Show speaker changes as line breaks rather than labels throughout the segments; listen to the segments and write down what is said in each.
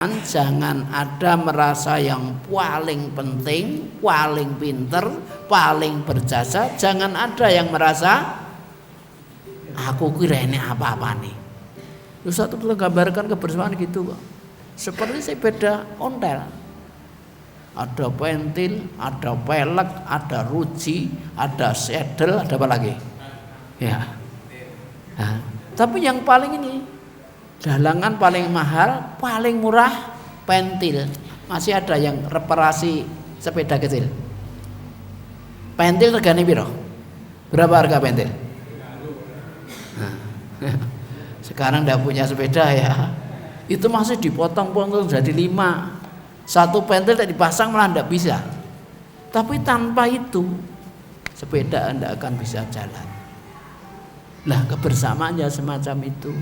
Jangan ada merasa yang paling penting, paling pinter, paling berjasa. Jangan ada yang merasa aku kira ini apa-apa nih. Terus satu gambarkan kebersamaan gitu kok. Seperti sepeda ontel. Ada pentil, ada pelek, ada ruji, ada sedel, ada apa lagi? Ya. Nah, tapi yang paling ini dalangan paling mahal, paling murah pentil. Masih ada yang reparasi sepeda kecil. Pentil regane piro? Berapa harga pentil? Nah, sekarang tidak punya sepeda ya. Itu masih dipotong-potong jadi 5. Satu pentil tidak dipasang malah tidak bisa. Tapi tanpa itu sepeda Anda akan bisa jalan. Lah kebersamaannya semacam itu.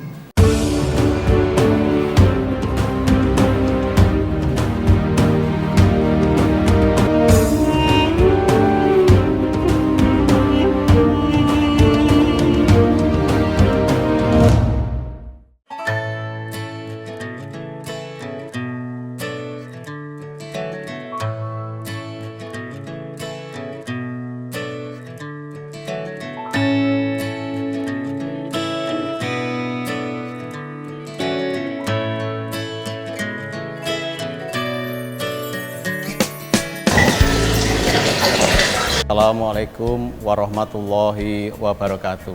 Assalamualaikum warahmatullahi wabarakatuh.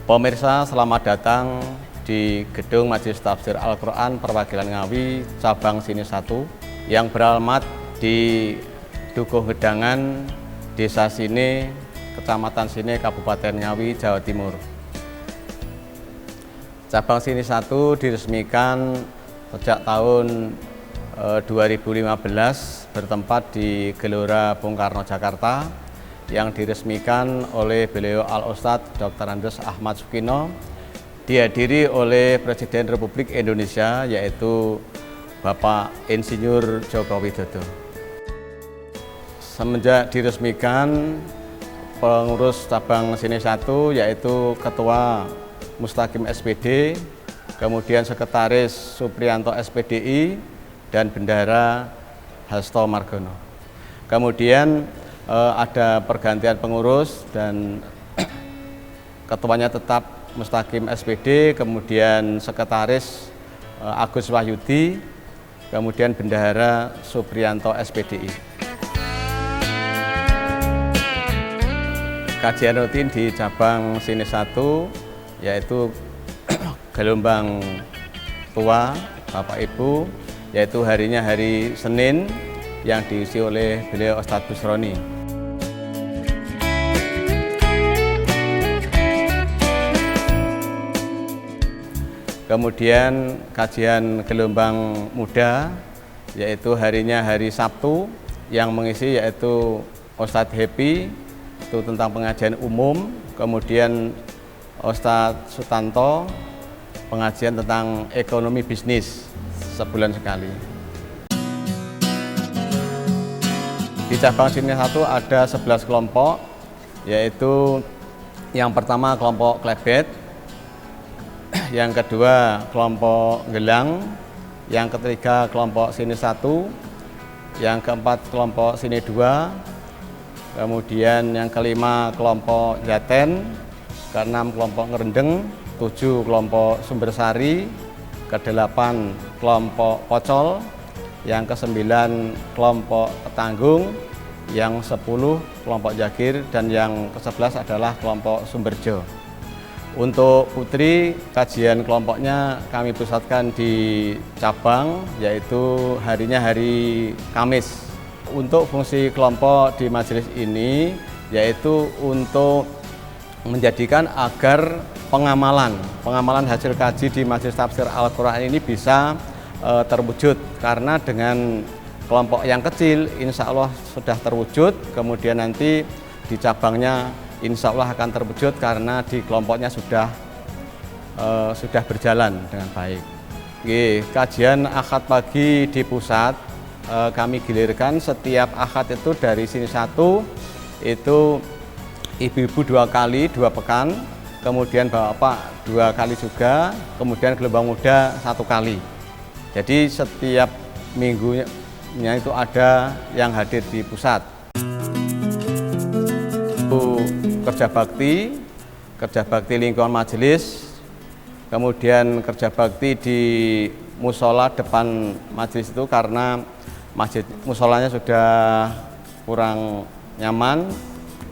Pemirsa, selamat datang di Gedung Majelis Tafsir Al-Quran Perwakilan Ngawi Cabang Sini 1 yang beralamat di Dukuh Gedangan, Desa Sini, Kecamatan Sini, Kabupaten Ngawi, Jawa Timur. Cabang Sini 1 diresmikan sejak tahun 2015 bertempat di Gelora Bung Karno, Jakarta, yang diresmikan oleh beliau Al-Ustadz Dr. Andes Ahmad Sukino, dihadiri oleh Presiden Republik Indonesia yaitu Bapak Insinyur Joko Widodo. Semenjak diresmikan, pengurus cabang Sini 1 yaitu Ketua Mustaqim SPD, kemudian Sekretaris Supriyanto SPDI, dan Bendahara Hasto Margono. Kemudian ada pergantian pengurus dan ketuanya tetap Mustaqim SPD, kemudian Sekretaris Agus Wahyudi, kemudian Bendahara Supriyanto SPDI. Kajian rutin di cabang Sini 1 yaitu gelombang tua Bapak Ibu, yaitu harinya hari Senin yang diisi oleh beliau Ustadz Busroni. Kemudian kajian gelombang muda yaitu harinya hari Sabtu yang mengisi yaitu Ustadz Happy, itu tentang pengajian umum. Kemudian Ustadz Sutanto, pengajian tentang ekonomi bisnis sebulan sekali. Di cabang Sini 1 ada 11 kelompok, yaitu yang pertama kelompok Klebet, yang kedua kelompok Gelang, yang ketiga kelompok Sini 1, yang keempat kelompok Sini 2, kemudian yang kelima kelompok Jaten, keenam kelompok Ngerendeng, 7 kelompok Sumbersari, ke-8 kelompok Pocol, yang ke-9 kelompok Ketanggung, yang 10 kelompok Jagir, dan yang ke-11 adalah kelompok Sumberjo. Untuk putri, kajian kelompoknya kami pusatkan di cabang, yaitu harinya hari Kamis. Untuk fungsi kelompok di majelis ini yaitu untuk menjadikan agar pengamalan hasil kaji di Majelis Tafsir Al-Quran ini bisa terwujud, karena dengan kelompok yang kecil insya Allah sudah terwujud, kemudian nanti di cabangnya insya Allah akan terwujud karena di kelompoknya sudah berjalan dengan baik. Kajian Ahad pagi di pusat kami gilirkan setiap Ahad itu dari Sini 1 itu ibu-ibu 2 kali 2 pekan, kemudian bapak 2 kali juga, kemudian gelombang muda 1 kali. Jadi setiap minggunya itu ada yang hadir di pusat. Kerja bakti lingkungan majelis, kemudian kerja bakti di musola depan majelis itu karena musolanya sudah kurang nyaman.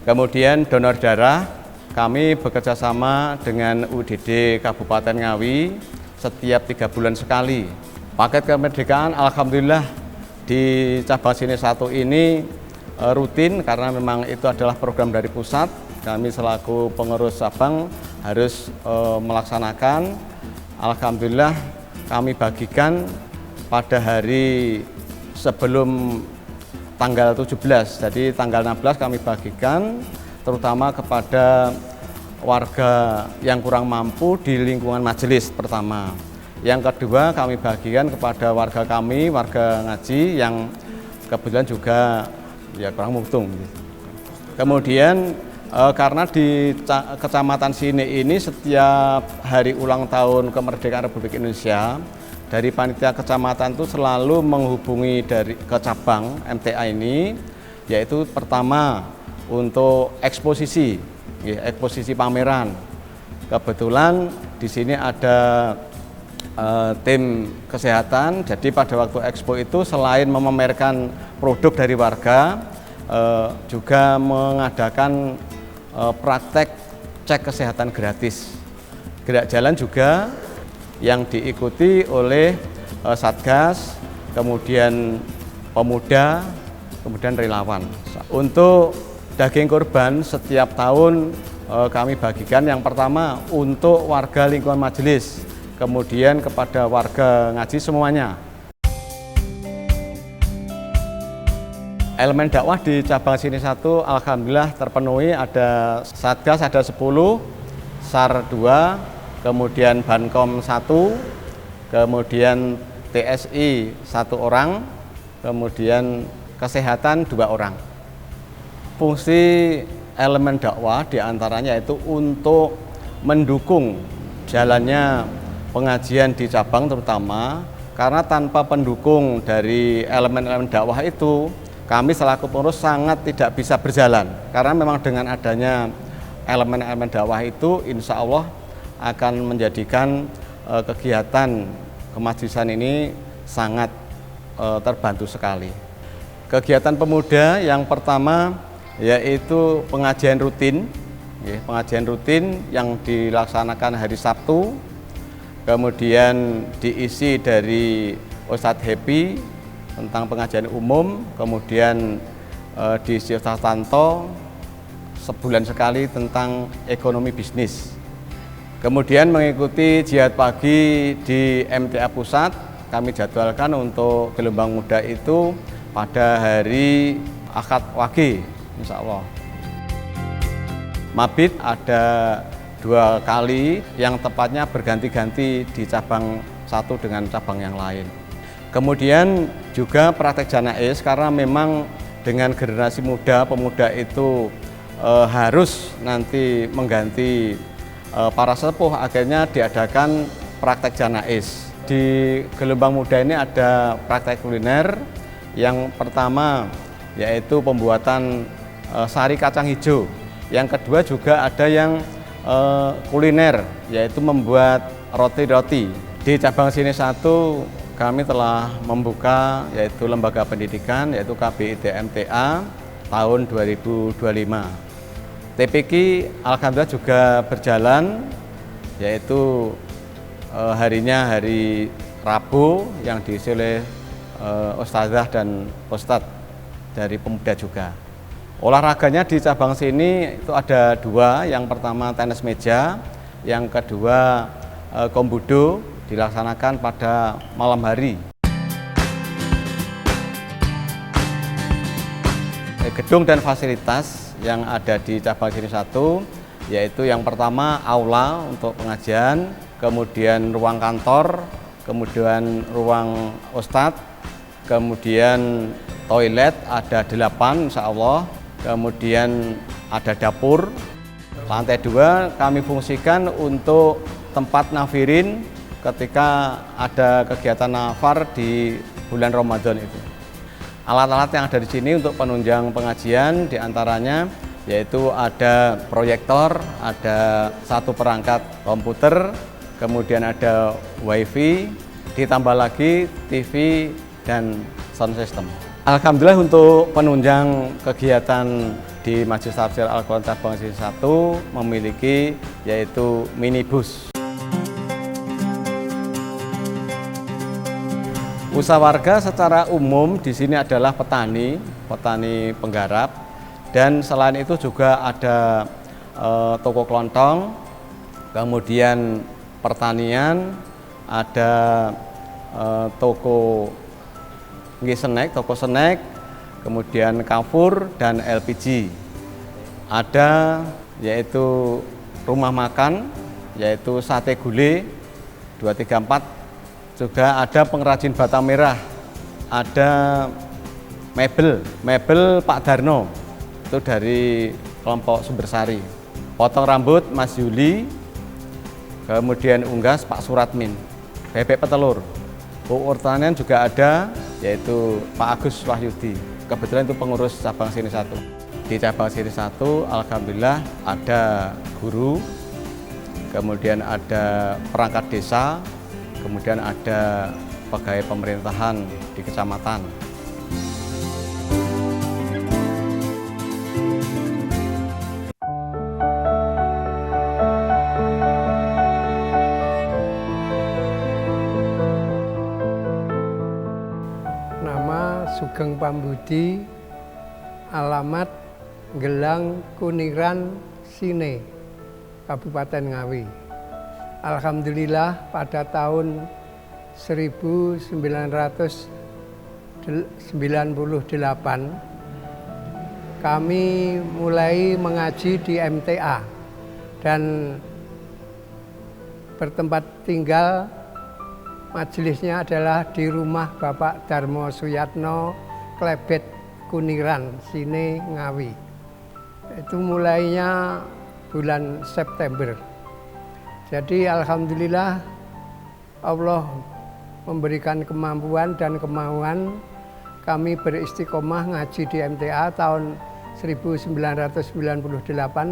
Kemudian donor darah, kami bekerja sama dengan UDD Kabupaten Ngawi setiap 3 bulan sekali. Paket kemerdekaan alhamdulillah di cabang sini 1 ini rutin karena memang itu adalah program dari pusat. Kami selaku pengurus cabang harus melaksanakan. Alhamdulillah kami bagikan pada hari sebelum tanggal 17, jadi tanggal 16 kami bagikan terutama kepada warga yang kurang mampu di lingkungan majelis pertama. Yang kedua kami bagikan kepada warga kami, warga ngaji yang kebetulan juga ya kurang mutung. Kemudian karena di Kecamatan Sini ini setiap hari ulang tahun kemerdekaan Republik Indonesia, dari panitia kecamatan itu selalu menghubungi ke cabang MTA ini, yaitu pertama untuk eksposisi pameran. Kebetulan di sini ada tim kesehatan, jadi pada waktu expo itu selain memamerkan produk dari warga, juga mengadakan praktek cek kesehatan gratis. Gerak jalan juga yang diikuti oleh Satgas, kemudian pemuda, kemudian relawan. Untuk daging kurban setiap tahun kami bagikan yang pertama untuk warga lingkungan majelis, kemudian kepada warga ngaji semuanya. Elemen dakwah di cabang sini 1 alhamdulillah terpenuhi, ada Satgas ada 10, SAR 2, kemudian Bankom 1, kemudian TSI 1 orang, kemudian kesehatan 2 orang. Fungsi elemen dakwah diantaranya itu untuk mendukung jalannya pengajian di cabang terutama, karena tanpa pendukung dari elemen-elemen dakwah itu kami selaku pengurus sangat tidak bisa berjalan, karena memang dengan adanya elemen-elemen dakwah itu insya Allah akan menjadikan kegiatan kemajlisan ini sangat terbantu sekali. Kegiatan pemuda yang pertama yaitu pengajian rutin, pengajian rutin yang dilaksanakan hari Sabtu, kemudian diisi dari Ustadz Happy tentang pengajian umum, kemudian diisi Ustadz Tanto sebulan sekali tentang ekonomi bisnis. Kemudian mengikuti jihad pagi di MTA Pusat, kami jadwalkan untuk gelombang muda itu pada hari Ahad Wage, insya Allah. Mabit ada 2 kali, yang tepatnya berganti-ganti di cabang satu dengan cabang yang lain. Kemudian juga praktek janais, karena memang dengan generasi muda, pemuda itu harus nanti mengganti para sepuh, akhirnya diadakan praktek janais. Di gelombang muda ini ada praktek kuliner, yang pertama yaitu pembuatan sari kacang hijau. Yang kedua juga ada yang kuliner, yaitu membuat roti-roti. Di cabang sini 1 kami telah membuka yaitu lembaga pendidikan, yaitu KBID MTA tahun 2025. TPQ alhamdulillah juga berjalan, yaitu harinya hari Rabu yang diisi oleh Ustazah dan Ustadz dari pemuda juga. Olahraganya di cabang sini itu ada 2, yang pertama tenis meja, yang kedua kombudo, dilaksanakan pada malam hari. Gedung dan fasilitas yang ada di cabang sini 1 yaitu yang pertama aula untuk pengajian, kemudian ruang kantor, kemudian ruang ustadz, kemudian toilet ada 8 insya Allah, kemudian ada dapur. Lantai 2 kami fungsikan untuk tempat nafirin, ketika ada kegiatan nafar di bulan Ramadan itu. Alat-alat yang ada di sini untuk penunjang pengajian diantaranya yaitu ada proyektor, ada satu perangkat komputer, kemudian ada wifi, ditambah lagi TV dan sound system. Alhamdulillah untuk penunjang kegiatan di Majelis Tafsir Al-Quran Cabang Sini 1 memiliki yaitu minibus. Usaha warga secara umum di sini adalah petani penggarap, dan selain itu juga ada toko kelontong, kemudian pertanian, ada toko snack, kemudian Carrefour dan LPG. Ada yaitu rumah makan, yaitu Sate Gule 234. Juga ada pengrajin bata merah, ada mebel Pak Darno, itu dari kelompok Sumbersari. Potong rambut Mas Yuli, kemudian unggas Pak Suratmin. Bebek petelur. Pupuk pertanian juga ada, yaitu Pak Agus Wahyudi. Kebetulan itu pengurus cabang Sini 1. Di cabang Sini 1, alhamdulillah ada guru, kemudian ada perangkat desa, kemudian ada pegawai pemerintahan di kecamatan.
Nama Sugeng Pambudi, alamat Gelang Kuniran Sine, Kabupaten Ngawi. Alhamdulillah pada tahun 1998 kami mulai mengaji di MTA dan bertempat tinggal majelisnya adalah di rumah Bapak Darmo Suyatno, Klebet Kuniran, Sine, Ngawi. Itu mulainya bulan September. Jadi alhamdulillah Allah memberikan kemampuan dan kemauan kami beristiqomah ngaji di MTA tahun 1998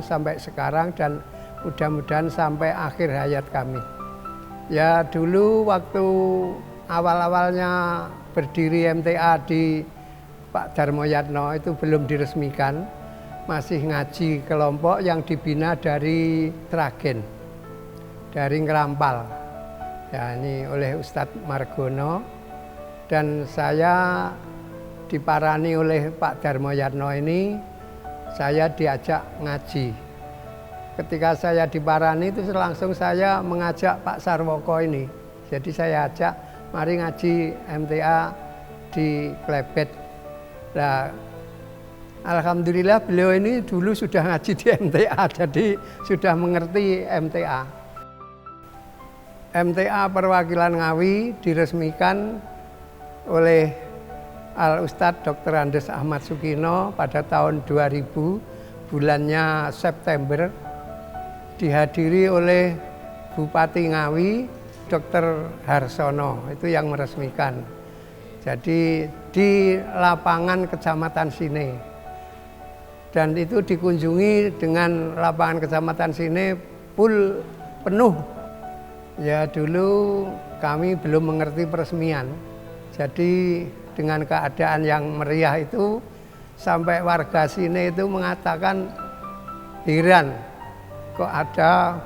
sampai sekarang, dan mudah-mudahan sampai akhir hayat kami. Ya dulu waktu awal-awalnya berdiri MTA di Pak Darmo Yatno itu belum diresmikan, masih ngaji kelompok yang dibina dari Sragen, dari Ngerampal, ya ini oleh Ustadz Margono, dan saya diparani oleh Pak Darmo Yatno ini, saya diajak ngaji. Ketika saya diparani itu langsung saya mengajak Pak Sarwoko ini, jadi saya ajak mari ngaji MTA di Klebet. Nah, alhamdulillah beliau ini dulu sudah ngaji di MTA, jadi sudah mengerti MTA. MTA Perwakilan Ngawi diresmikan oleh Al-Ustadz Dr. Andes Ahmad Sukino pada tahun 2000, bulannya September, dihadiri oleh Bupati Ngawi, Dr. Harsono, itu yang meresmikan. Jadi di lapangan Kecamatan Sine. Dan itu dikunjungi dengan lapangan Kecamatan Sine full penuh. Ya dulu kami belum mengerti peresmian, jadi dengan keadaan yang meriah itu sampai warga sini itu mengatakan heran kok ada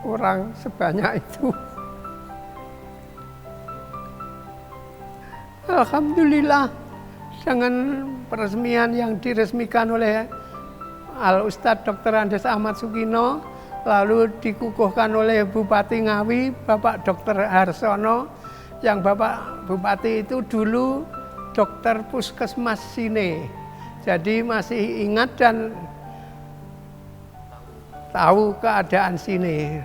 orang sebanyak itu. Alhamdulillah dengan peresmian yang diresmikan oleh Al-Ustadz Dr. Andes Ahmad Sukino, lalu dikukuhkan oleh Bupati Ngawi, Bapak Dr. Harsono, yang Bapak Bupati itu dulu dokter puskesmas Sine. Jadi masih ingat dan tahu keadaan Sine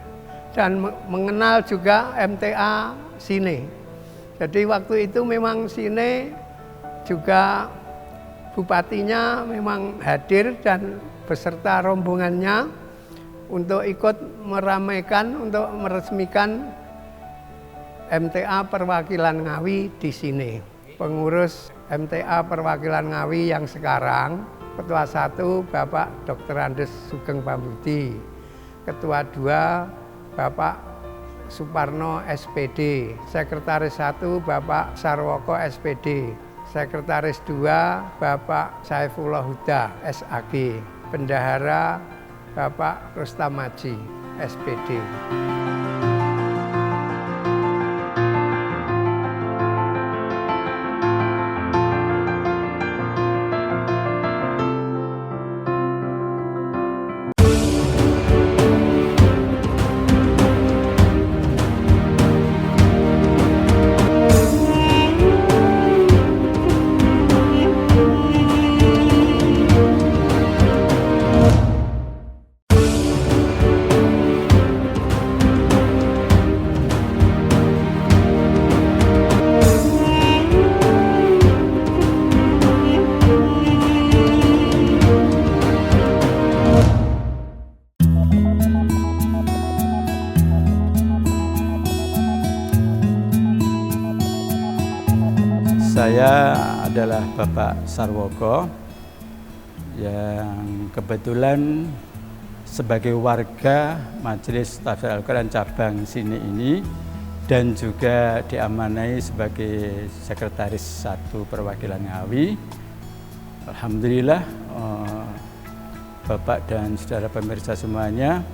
dan mengenal juga MTA Sine. Jadi waktu itu memang Sine juga bupatinya memang hadir dan beserta rombongannya untuk ikut meramaikan, untuk meresmikan MTA Perwakilan Ngawi di sini. Pengurus MTA Perwakilan Ngawi yang sekarang, Ketua 1 Bapak Dr. Andes Sugeng Pambudi, Ketua 2 Bapak Suparno SPD, Sekretaris 1 Bapak Sarwoko SPD, Sekretaris 2 Bapak Saifullah Huda SAG, Bendahara Bapak Rustam Haji SPD.
Saya adalah Bapak Sarwoko yang kebetulan sebagai warga Majelis Tahfidz Al-Quran cabang sini ini dan juga diamanai sebagai Sekretaris 1 Perwakilan Ngawi. Alhamdulillah Bapak dan saudara pemirsa semuanya,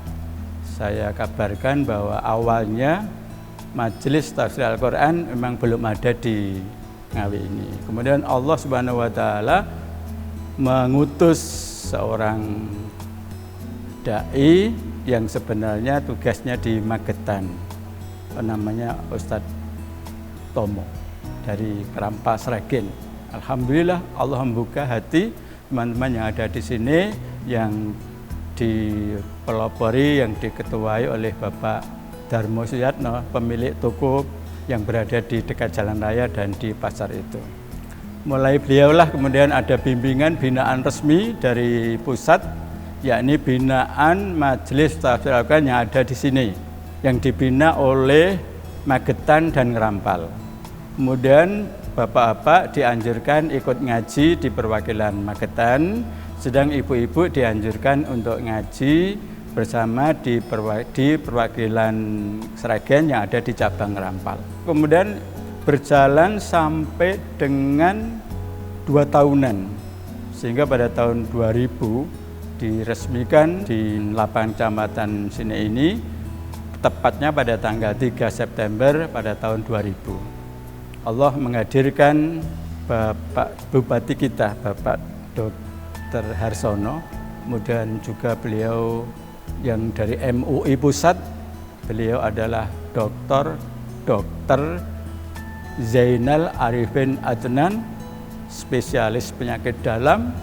saya kabarkan bahwa awalnya Majelis Tahfidz Al-Quran memang belum ada di Ngawi ini. Kemudian Allah Subhanahu wa taala mengutus seorang dai yang sebenarnya tugasnya di Magetan. Namanya Ustadz Tomo dari Kerampas Sragen. Alhamdulillah Allah membuka hati teman-teman yang ada di sini yang dipelopori, yang diketuai oleh Bapak Darmo Suyatno, pemilik toko yang berada di dekat jalan raya dan di pasar itu. Mulai beliaulah kemudian ada bimbingan binaan resmi dari pusat, yakni binaan Majelis Tahfidz Al-Quran yang ada di sini, yang dibina oleh Magetan dan Ngerampal. Kemudian bapak-bapak dianjurkan ikut ngaji di perwakilan Magetan, sedang ibu-ibu dianjurkan untuk ngaji bersama di perwakilan Sragen yang ada di cabang Ngerampal. Kemudian berjalan sampai dengan 2 tahunan, sehingga pada tahun 2000 diresmikan di lapangan kecamatan sini ini, tepatnya pada tanggal 3 September pada tahun 2000. Allah menghadirkan Bapak Bupati kita, Bapak Dr. Harsono, kemudian juga beliau yang dari MUI Pusat, beliau adalah Dr. Zainal Arifin Adnan, spesialis penyakit dalam,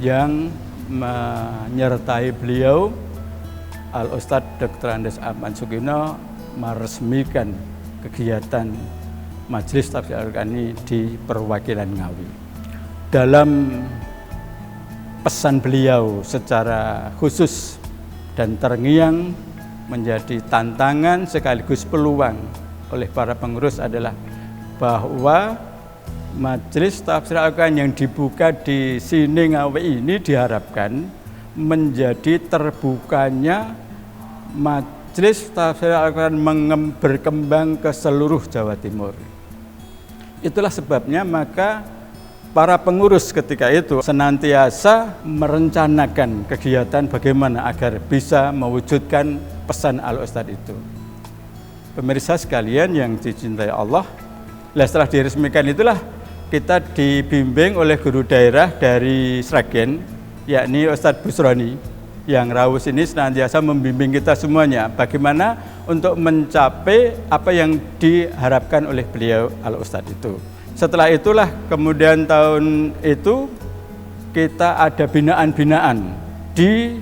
yang menyertai beliau Al-Ustadz Dr. Andes Ahmad Sugino meresmikan kegiatan Majelis Tahfidz Al-Quran ini di perwakilan Ngawi. Dalam pesan beliau secara khusus dan terngiang menjadi tantangan sekaligus peluang oleh para pengurus adalah bahwa Majelis Tahfidz Al-Quran yang dibuka di sini Ngawi ini diharapkan menjadi terbukanya Majelis Tahfidz Al-Quran berkembang ke seluruh Jawa Timur. Itulah sebabnya maka para pengurus ketika itu senantiasa merencanakan kegiatan bagaimana agar bisa mewujudkan pesan Al-Ustadz itu. Pemirsa sekalian yang dicintai Allah, setelah diresmikan itulah kita dibimbing oleh guru daerah dari Sragen, yakni Ustadz Busroni, yang rawuh ini senantiasa membimbing kita semuanya bagaimana untuk mencapai apa yang diharapkan oleh beliau Al-Ustadz itu. Setelah itulah kemudian tahun itu kita ada binaan-binaan di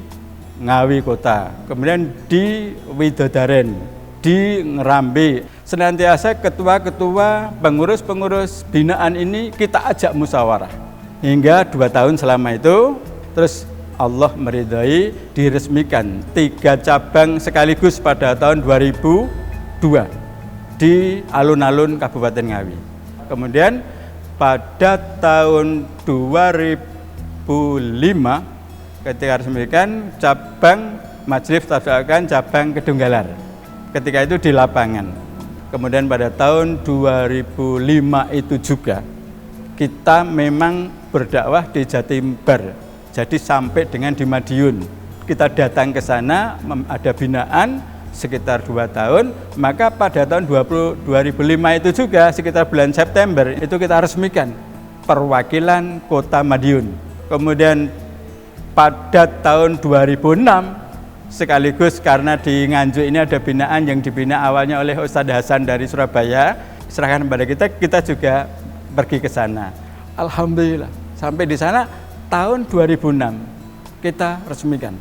Ngawi Kota, kemudian di Widodaren, di Ngerambi. Senantiasa ketua-ketua, pengurus-pengurus binaan ini kita ajak musyawarah. Hingga 2 tahun selama itu, terus Allah meridhai diresmikan 3 cabang sekaligus pada tahun 2002 di alun-alun Kabupaten Ngawi. Kemudian pada tahun 2005 ketika resmikan cabang Majelis Tafsiran cabang Kedunggalar. Ketika itu di lapangan. Kemudian pada tahun 2005 itu juga kita memang berdakwah di Jatimbar. Jadi sampai dengan di Madiun. Kita datang ke sana, ada binaan sekitar 2 tahun, maka pada tahun 2005 itu juga sekitar bulan September itu kita resmikan perwakilan Kota Madiun. Kemudian pada tahun 2006 sekaligus karena di Nganjuk ini ada binaan yang dibina awalnya oleh Ustadz Hasan dari Surabaya, serahkan kepada kita juga pergi ke sana. Alhamdulillah sampai di sana tahun 2006 kita resmikan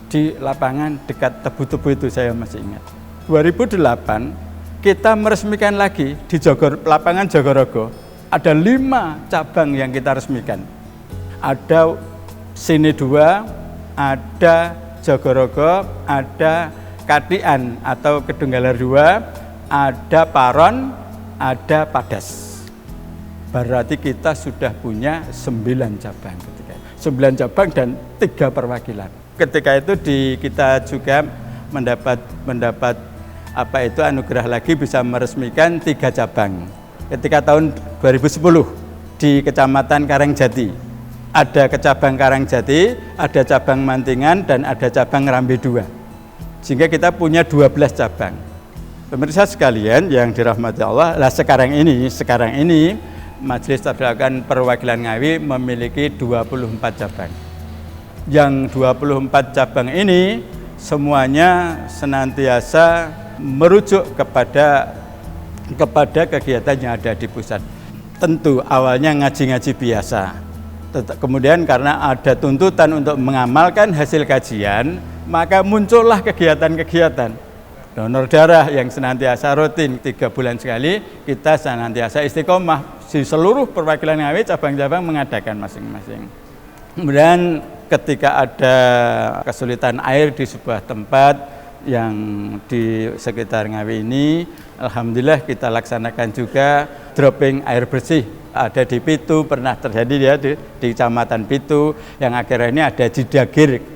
di lapangan dekat Tebu-Tebu itu, saya masih ingat. 2008 kita meresmikan lagi di lapangan Jogorogo. Ada 5 cabang yang kita resmikan. Ada Sini 2, ada Jogorogo, ada Katian atau Kedunggalar 2, ada Paron, ada Padas. Berarti kita sudah punya 9 cabang ketika itu. 9 cabang dan 3 perwakilan. Ketika itu kita juga mendapat anugerah lagi bisa meresmikan 3 cabang. Ketika tahun 2010 di Kecamatan Karangjati. Ada cabang Karangjati, ada cabang Mantingan, dan ada cabang Rambe 2. Sehingga kita punya 12 cabang. Pemirsa sekalian yang dirahmati Allah, sekarang ini Majelis Tafsiran Perwakilan Ngawi memiliki 24 cabang. Yang 24 cabang ini semuanya senantiasa merujuk kepada kegiatan yang ada di pusat. Tentu awalnya ngaji-ngaji biasa. Kemudian karena ada tuntutan untuk mengamalkan hasil kajian, maka muncullah kegiatan-kegiatan. Donor darah yang senantiasa rutin 3 bulan sekali, kita senantiasa istiqomah. Di seluruh perwakilan Ngawi, cabang-cabang mengadakan masing-masing. Kemudian ketika ada kesulitan air di sebuah tempat yang di sekitar Ngawi ini, alhamdulillah kita laksanakan juga dropping air bersih. Ada di Pitu, pernah terjadi ya di Kecamatan Pitu, yang akhirnya ini ada di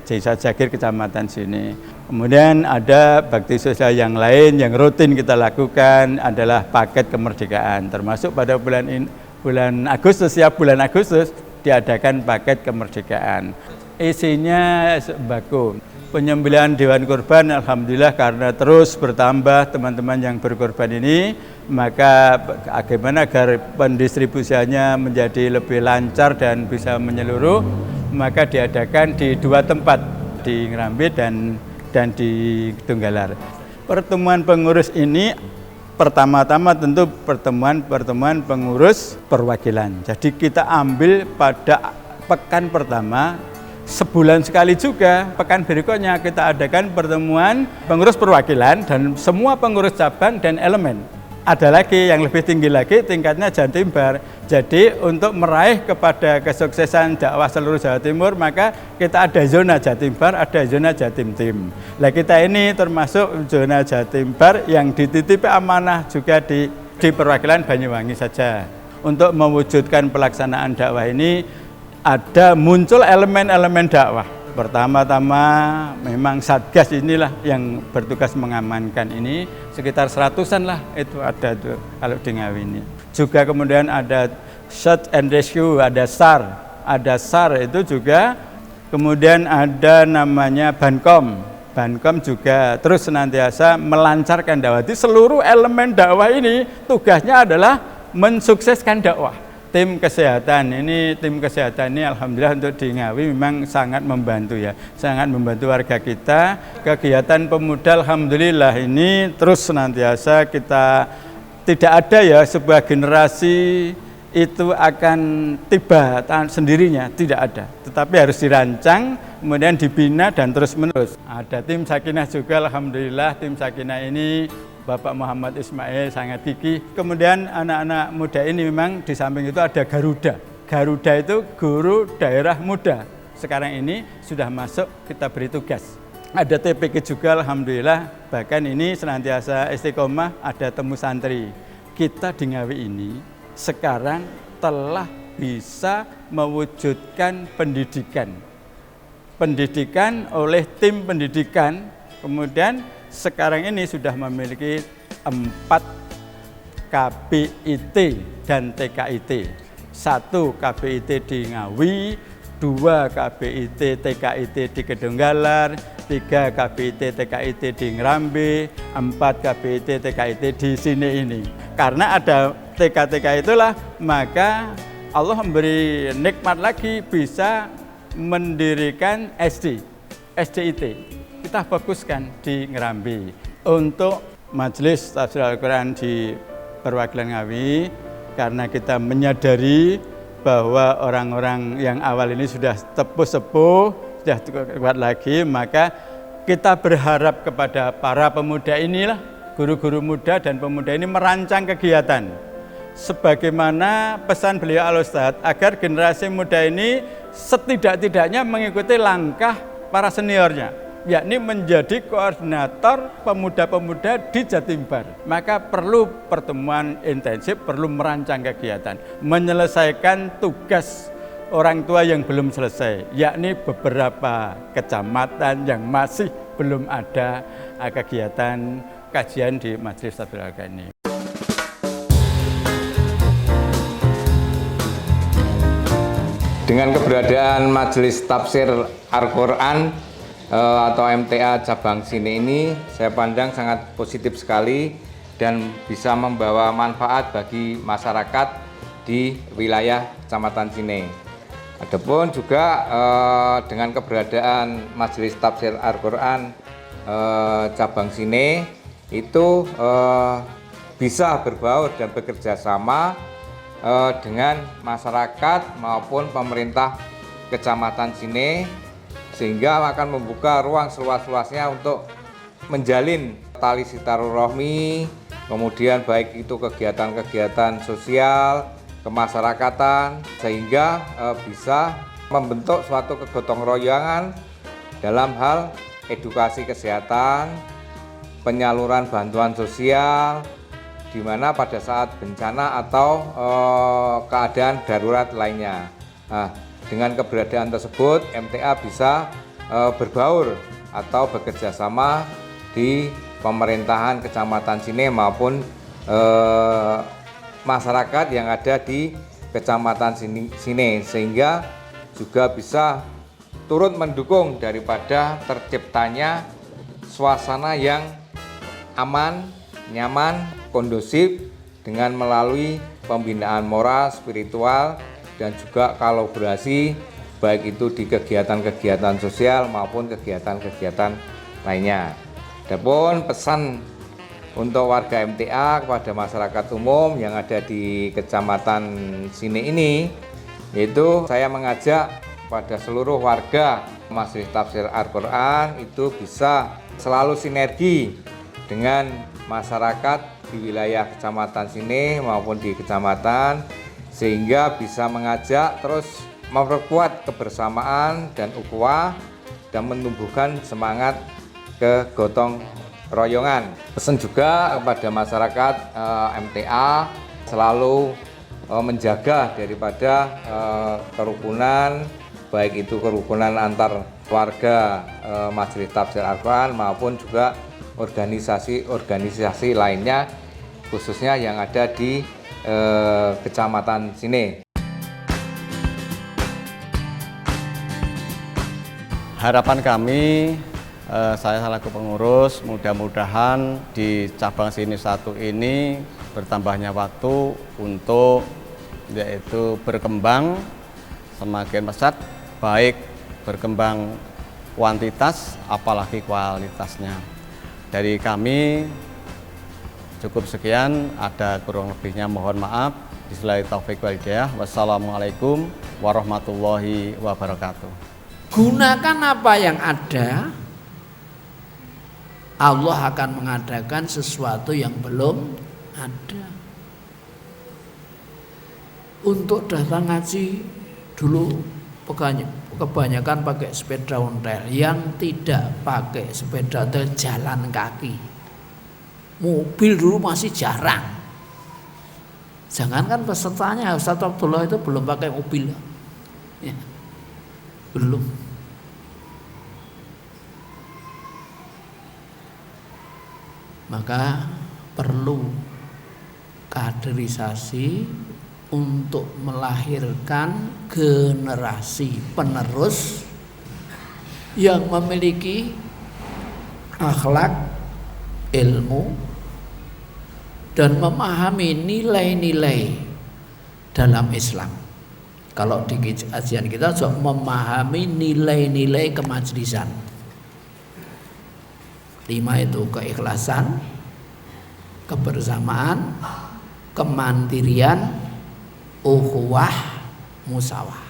Desa Jagir Kecamatan sini. Kemudian ada bakti sosial yang lain yang rutin kita lakukan adalah paket kemerdekaan, termasuk pada bulan Agustus, setiap bulan Agustus diadakan paket kemerdekaan. Isinya sembako. Penyembelihan Dewan Kurban, alhamdulillah karena terus bertambah teman-teman yang berkorban ini, maka bagaimana agar pendistribusiannya menjadi lebih lancar dan bisa menyeluruh, maka diadakan di 2 tempat, di Ngrambe dan di Kedunggalar. Pertemuan pengurus ini pertama-tama tentu pertemuan pengurus perwakilan. Jadi kita ambil pada pekan pertama, sebulan sekali juga, pekan berikutnya kita adakan pertemuan pengurus perwakilan dan semua pengurus cabang dan elemen. Ada lagi yang lebih tinggi lagi, tingkatnya Jatimbar. Jadi untuk meraih kepada kesuksesan dakwah seluruh Jawa Timur, maka kita ada zona Jatimbar, ada zona Jatimtim. Nah kita ini termasuk zona Jatimbar yang dititipi amanah juga di perwakilan Banyuwangi saja. Untuk mewujudkan pelaksanaan dakwah ini, ada muncul elemen-elemen dakwah. Pertama-tama memang Satgas inilah yang bertugas mengamankan ini, sekitar 100-an lah itu ada tuh kalau di Ngawi ini. Juga kemudian ada Search and Rescue, ada SAR itu juga. Kemudian ada namanya Bankom juga terus senantiasa melancarkan dakwah. Di seluruh elemen dakwah ini tugasnya adalah mensukseskan dakwah. Tim kesehatan ini alhamdulillah untuk di Ngawi memang sangat membantu ya, sangat membantu warga kita. Kegiatan pemuda alhamdulillah ini terus senantiasa kita, tidak ada ya sebuah generasi itu akan tiba sendirinya, tidak ada. Tetapi harus dirancang, kemudian dibina dan terus menerus. Ada tim Sakinah juga alhamdulillah, tim Sakinah ini Bapak Muhammad Ismail sangat gigih. Kemudian anak-anak muda ini memang di samping itu ada Garuda. Garuda itu guru daerah muda. sekarang ini sudah masuk, kita beri tugas. Ada TPQ juga alhamdulillah, bahkan ini senantiasa istiqomah, ada temu santri. Kita di Ngawi ini sekarang telah bisa mewujudkan pendidikan. Pendidikan oleh tim pendidikan, kemudian sekarang ini sudah memiliki 4 KBIT dan TKIT. 1 KBIT di Ngawi, 2 KBIT TKIT di Kedunggalar, 3 KBIT TKIT di Ngrambe, 4 KBIT TKIT di sini ini. Karena ada TK-TK itulah, maka Allah memberi nikmat lagi bisa mendirikan SDIT. Kita fokuskan di Ngrambe. Untuk Majelis Tafsir Al-Quran di Perwakilan Ngawi, karena kita menyadari bahwa orang-orang yang awal ini sudah sepuh, sudah kuat lagi, maka kita berharap kepada para pemuda inilah, guru-guru muda dan pemuda ini merancang kegiatan. Sebagaimana pesan beliau Al-Ustadz, agar generasi muda ini setidak-tidaknya mengikuti langkah para seniornya, yakni menjadi koordinator pemuda-pemuda di Jatimbar. Maka perlu pertemuan intensif, perlu merancang kegiatan, menyelesaikan tugas orang tua yang belum selesai, yakni beberapa kecamatan yang masih belum ada kegiatan kajian di Majelis Tafsir Al-Quran ini.
Dengan keberadaan Majelis Tafsir Al-Quran atau MTA cabang Sine ini, saya pandang sangat positif sekali dan bisa membawa manfaat bagi masyarakat di wilayah Kecamatan Sine. Adapun juga dengan keberadaan Majelis Tafsir Al-Quran cabang Sine itu bisa berbaur dan bekerja sama dengan masyarakat maupun pemerintah Kecamatan Sine, sehingga akan membuka ruang seluas-luasnya untuk menjalin tali silaturahmi, kemudian baik itu kegiatan-kegiatan sosial, kemasyarakatan, sehingga bisa membentuk suatu kegotong royongan dalam hal edukasi kesehatan, penyaluran bantuan sosial, di mana pada saat bencana atau keadaan darurat lainnya. Nah, dengan keberadaan tersebut, MTA bisa berbaur atau bekerja sama di pemerintahan Kecamatan Sine maupun masyarakat yang ada di Kecamatan Sine, sehingga juga bisa turut mendukung daripada terciptanya suasana yang aman, nyaman, kondusif dengan melalui pembinaan moral, spiritual, dan juga kolaborasi baik itu di kegiatan-kegiatan sosial maupun kegiatan-kegiatan lainnya. Adapun pesan untuk warga MTA kepada masyarakat umum yang ada di Kecamatan Sine ini, yaitu saya mengajak pada seluruh warga Majelis Tafsir Al-Quran itu bisa selalu sinergi dengan masyarakat di wilayah Kecamatan Sine maupun di kecamatan, sehingga bisa mengajak terus memperkuat kebersamaan dan ukhuwah dan menumbuhkan semangat kegotong royongan. Pesan juga kepada masyarakat MTA selalu menjaga daripada kerukunan, baik itu kerukunan antar warga Majelis Tafsir Al-Quran maupun juga organisasi-organisasi lainnya, khususnya yang ada di Kecamatan Sine.
Harapan kami, saya selaku pengurus, mudah-mudahan di cabang Sine 1 ini bertambahnya waktu untuk yaitu berkembang semakin pesat, baik berkembang kuantitas apalagi kualitasnya. Dari kami cukup sekian, ada kurang lebihnya mohon maaf. Billahi taufiq wal hidayah. Wassalamualaikum warahmatullahi wabarakatuh.
Gunakan apa yang ada, Allah akan mengadakan sesuatu yang belum ada. Untuk datang ngaji dulu kebanyakan pakai sepeda ontel, yang tidak pakai sepeda ontel jalan kaki. Mobil dulu masih jarang. Jangankan pesertanya, Ustaz Abdullah itu belum pakai mobil. Ya, belum. Maka perlu kaderisasi untuk melahirkan generasi penerus yang memiliki akhlak, ilmu, dan memahami nilai-nilai dalam Islam. Kalau di kajian kita juga memahami nilai-nilai kemajlisan. 5 itu keikhlasan, kebersamaan, kemandirian, ukhuwah, musawah.